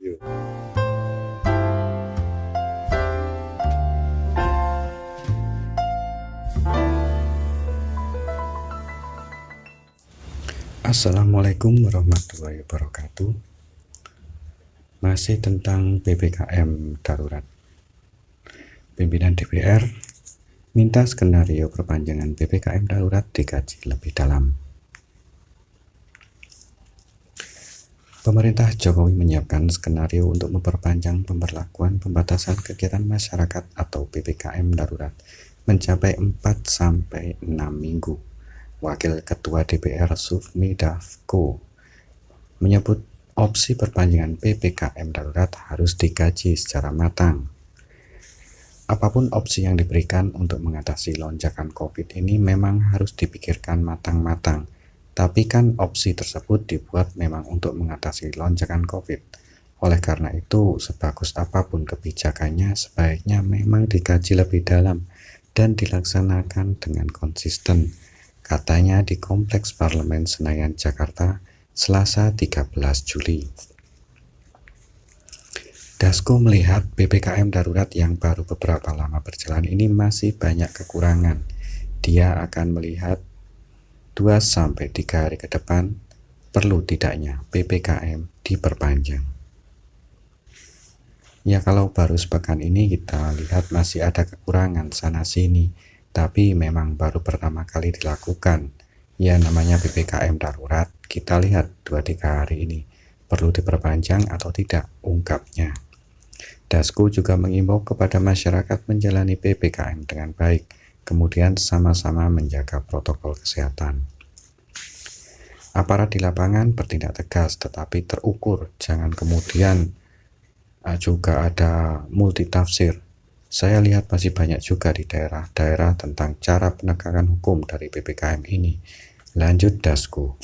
Yuk. Assalamualaikum warahmatullahi wabarakatuh. Masih tentang PPKM darurat. Pimpinan DPR minta skenario perpanjangan PPKM darurat dikaji lebih dalam. Pemerintah Jokowi menyiapkan skenario untuk memperpanjang pemberlakuan pembatasan kegiatan masyarakat atau PPKM darurat mencapai 4-6 minggu. Wakil Ketua DPR Sufmi Dasko menyebut opsi perpanjangan PPKM darurat harus dikaji secara matang. Apapun opsi yang diberikan untuk mengatasi lonjakan COVID ini memang harus dipikirkan matang-matang. Tapi kan opsi tersebut dibuat memang untuk mengatasi lonjakan COVID. Oleh karena itu, sebagus apapun kebijakannya, sebaiknya memang dikaji lebih dalam dan dilaksanakan dengan konsisten. Katanya di Kompleks Parlemen Senayan, Jakarta, Selasa 13 Juli. Dasko melihat PPKM darurat yang baru beberapa lama berjalan ini masih banyak kekurangan. Dia akan melihat 2-3 hari ke depan perlu tidaknya PPKM diperpanjang. Ya, kalau baru sepekan ini kita lihat masih ada kekurangan sana sini, tapi memang baru pertama kali dilakukan. Ya, namanya PPKM darurat, kita lihat 2-3 hari ini perlu diperpanjang atau tidak, ungkapnya. Dasko juga mengimbau kepada masyarakat menjalani PPKM dengan baik, kemudian sama-sama menjaga protokol kesehatan. Aparat di lapangan bertindak tegas tetapi terukur, jangan kemudian juga ada multitafsir. Saya lihat masih banyak juga di daerah-daerah tentang cara penegakan hukum dari PPKM ini. Lanjut Dasko.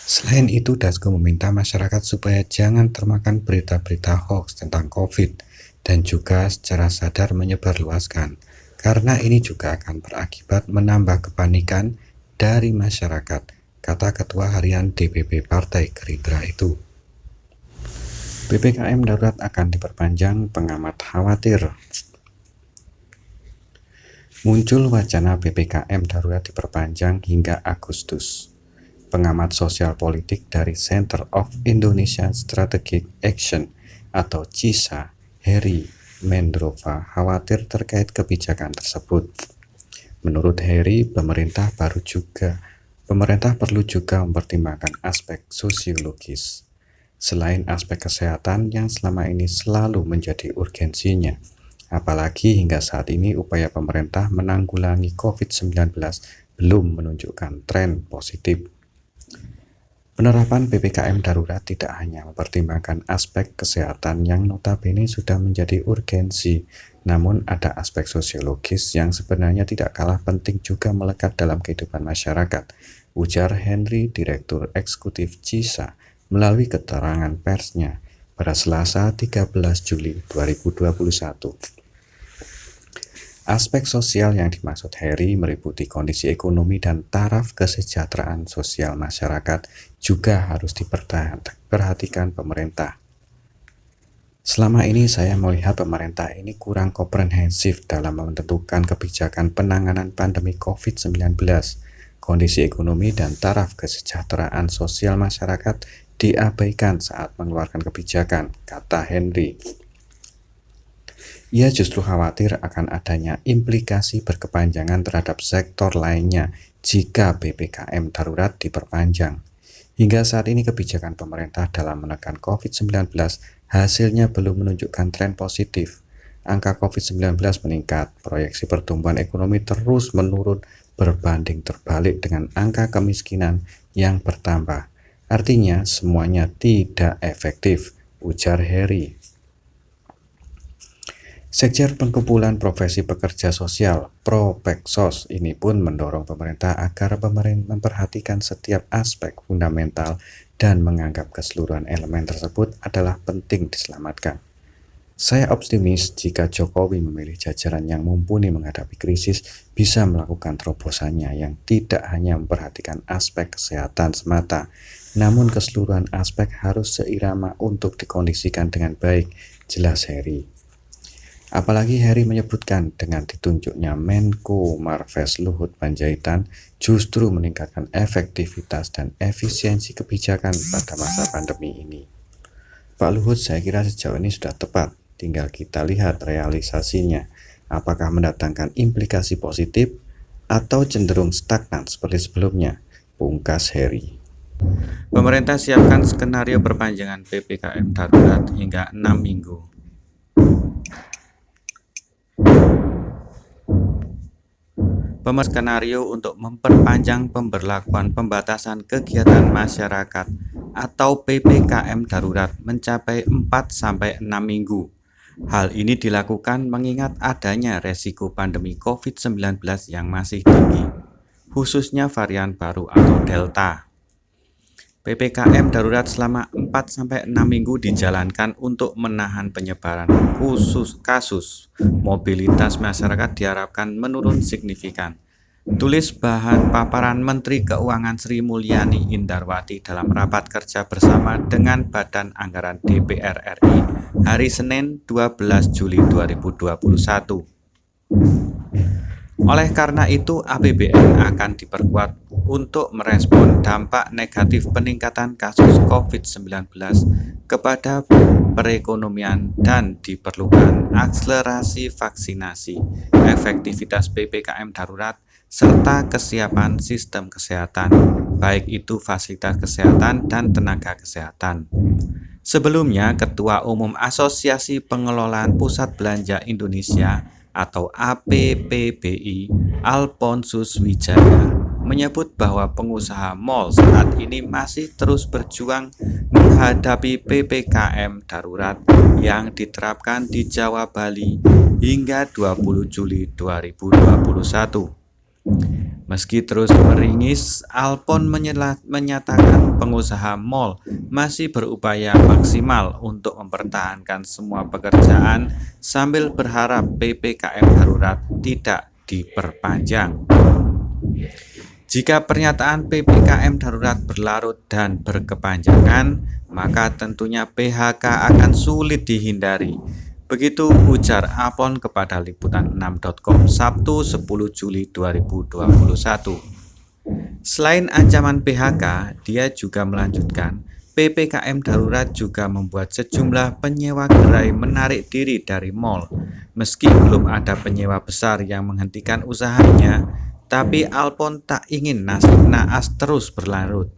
Selain itu, Dasko meminta masyarakat supaya jangan termakan berita-berita hoax tentang COVID dan juga secara sadar menyebarluaskan, karena ini juga akan berakibat menambah kepanikan dari masyarakat, kata Ketua Harian DPP Partai Gerindra itu. PPKM darurat akan diperpanjang, pengamat khawatir. Muncul wacana PPKM darurat diperpanjang hingga Agustus. Pengamat sosial politik dari Center of Indonesian Strategic Action atau CISA, Heri Mendrova, khawatir terkait kebijakan tersebut. Menurut Heri, pemerintah perlu juga mempertimbangkan aspek sosiologis. Selain aspek kesehatan yang selama ini selalu menjadi urgensinya, apalagi hingga saat ini upaya pemerintah menanggulangi COVID-19 belum menunjukkan tren positif. Penerapan PPKM darurat tidak hanya mempertimbangkan aspek kesehatan yang notabene sudah menjadi urgensi, namun ada aspek sosiologis yang sebenarnya tidak kalah penting juga melekat dalam kehidupan masyarakat, ujar Henry, Direktur Eksekutif CISA, melalui keterangan persnya pada Selasa 13 Juli 2021. Aspek sosial yang dimaksud Heri meliputi kondisi ekonomi dan taraf kesejahteraan sosial masyarakat juga harus diperhatikan pemerintah. Selama ini saya melihat pemerintah ini kurang komprehensif dalam menentukan kebijakan penanganan pandemi COVID-19. Kondisi ekonomi dan taraf kesejahteraan sosial masyarakat diabaikan saat mengeluarkan kebijakan, kata Henry. Ia justru khawatir akan adanya implikasi berkepanjangan terhadap sektor lainnya jika PPKM darurat diperpanjang. Hingga saat ini kebijakan pemerintah dalam menekan COVID-19 hasilnya belum menunjukkan tren positif. Angka COVID-19 meningkat, proyeksi pertumbuhan ekonomi terus menurun berbanding terbalik dengan angka kemiskinan yang bertambah. Artinya semuanya tidak efektif, ujar Heri. Sekjen Perkumpulan Profesi Pekerja Sosial Propeksos ini pun mendorong pemerintah agar memperhatikan setiap aspek fundamental dan menganggap keseluruhan elemen tersebut adalah penting diselamatkan. Saya optimis jika Jokowi memilih jajaran yang mumpuni menghadapi krisis bisa melakukan terobosannya yang tidak hanya memperhatikan aspek kesehatan semata, namun keseluruhan aspek harus seirama untuk dikondisikan dengan baik, jelas Heri. Apalagi Heri menyebutkan dengan ditunjuknya Menko Marves Luhut Panjaitan justru meningkatkan efektivitas dan efisiensi kebijakan pada masa pandemi ini. Pak Luhut saya kira sejauh ini sudah tepat, tinggal kita lihat realisasinya, apakah mendatangkan implikasi positif atau cenderung stagnan seperti sebelumnya, pungkas Heri. Pemerintah siapkan skenario perpanjangan PPKM darurat hingga 6 minggu. Skenario untuk memperpanjang pemberlakuan pembatasan kegiatan masyarakat atau PPKM darurat mencapai 4-6 minggu. Hal ini dilakukan mengingat adanya resiko pandemi COVID-19 yang masih tinggi, khususnya varian baru atau Delta. PPKM darurat selama 4-6 minggu dijalankan untuk menahan penyebaran kasus. Mobilitas masyarakat diharapkan menurun signifikan. Tulis bahan paparan Menteri Keuangan Sri Mulyani Indarwati dalam rapat kerja bersama dengan Badan Anggaran DPR RI hari Senin 12 Juli 2021. Oleh karena itu, APBN akan diperkuat untuk merespon dampak negatif peningkatan kasus COVID-19 kepada perekonomian dan diperlukan akselerasi vaksinasi, efektivitas PPKM darurat, serta kesiapan sistem kesehatan, baik itu fasilitas kesehatan dan tenaga kesehatan. Sebelumnya, Ketua Umum Asosiasi Pengelolaan Pusat Belanja Indonesia atau APPBI, Alphonsus Wijaya, menyebut bahwa pengusaha mal saat ini masih terus berjuang menghadapi PPKM darurat yang diterapkan di Jawa Bali hingga 20 Juli 2021. Meski terus meringis, Alphon menyatakan pengusaha mal masih berupaya maksimal untuk mempertahankan semua pekerjaan sambil berharap PPKM darurat tidak diperpanjang. Jika pernyataan PPKM darurat berlarut dan berkepanjangan, maka tentunya PHK akan sulit dihindari. Begitu ujar Alphon kepada liputan6.com Sabtu 10 Juli 2021. Selain ancaman PHK, dia juga melanjutkan, PPKM darurat juga membuat sejumlah penyewa gerai menarik diri dari mal. Meski belum ada penyewa besar yang menghentikan usahanya, tapi Alphon tak ingin nasib naas terus berlarut.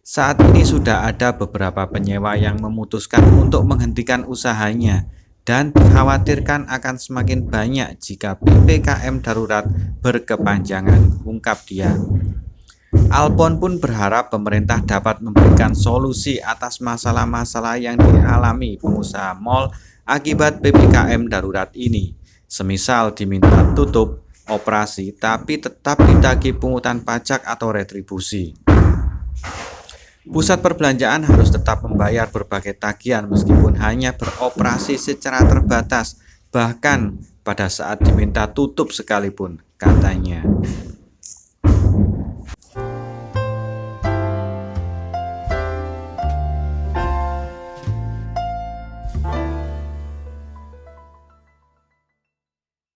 Saat ini sudah ada beberapa penyewa yang memutuskan untuk menghentikan usahanya, dan dikhawatirkan akan semakin banyak jika PPKM darurat berkepanjangan, ungkap dia. Alphon pun berharap pemerintah dapat memberikan solusi atas masalah-masalah yang dialami pengusaha mal akibat PPKM darurat ini. Semisal diminta tutup operasi tapi tetap ditagih pungutan pajak atau retribusi. Pusat perbelanjaan harus tetap membayar berbagai tagihan meskipun hanya beroperasi secara terbatas, bahkan pada saat diminta tutup sekalipun, katanya.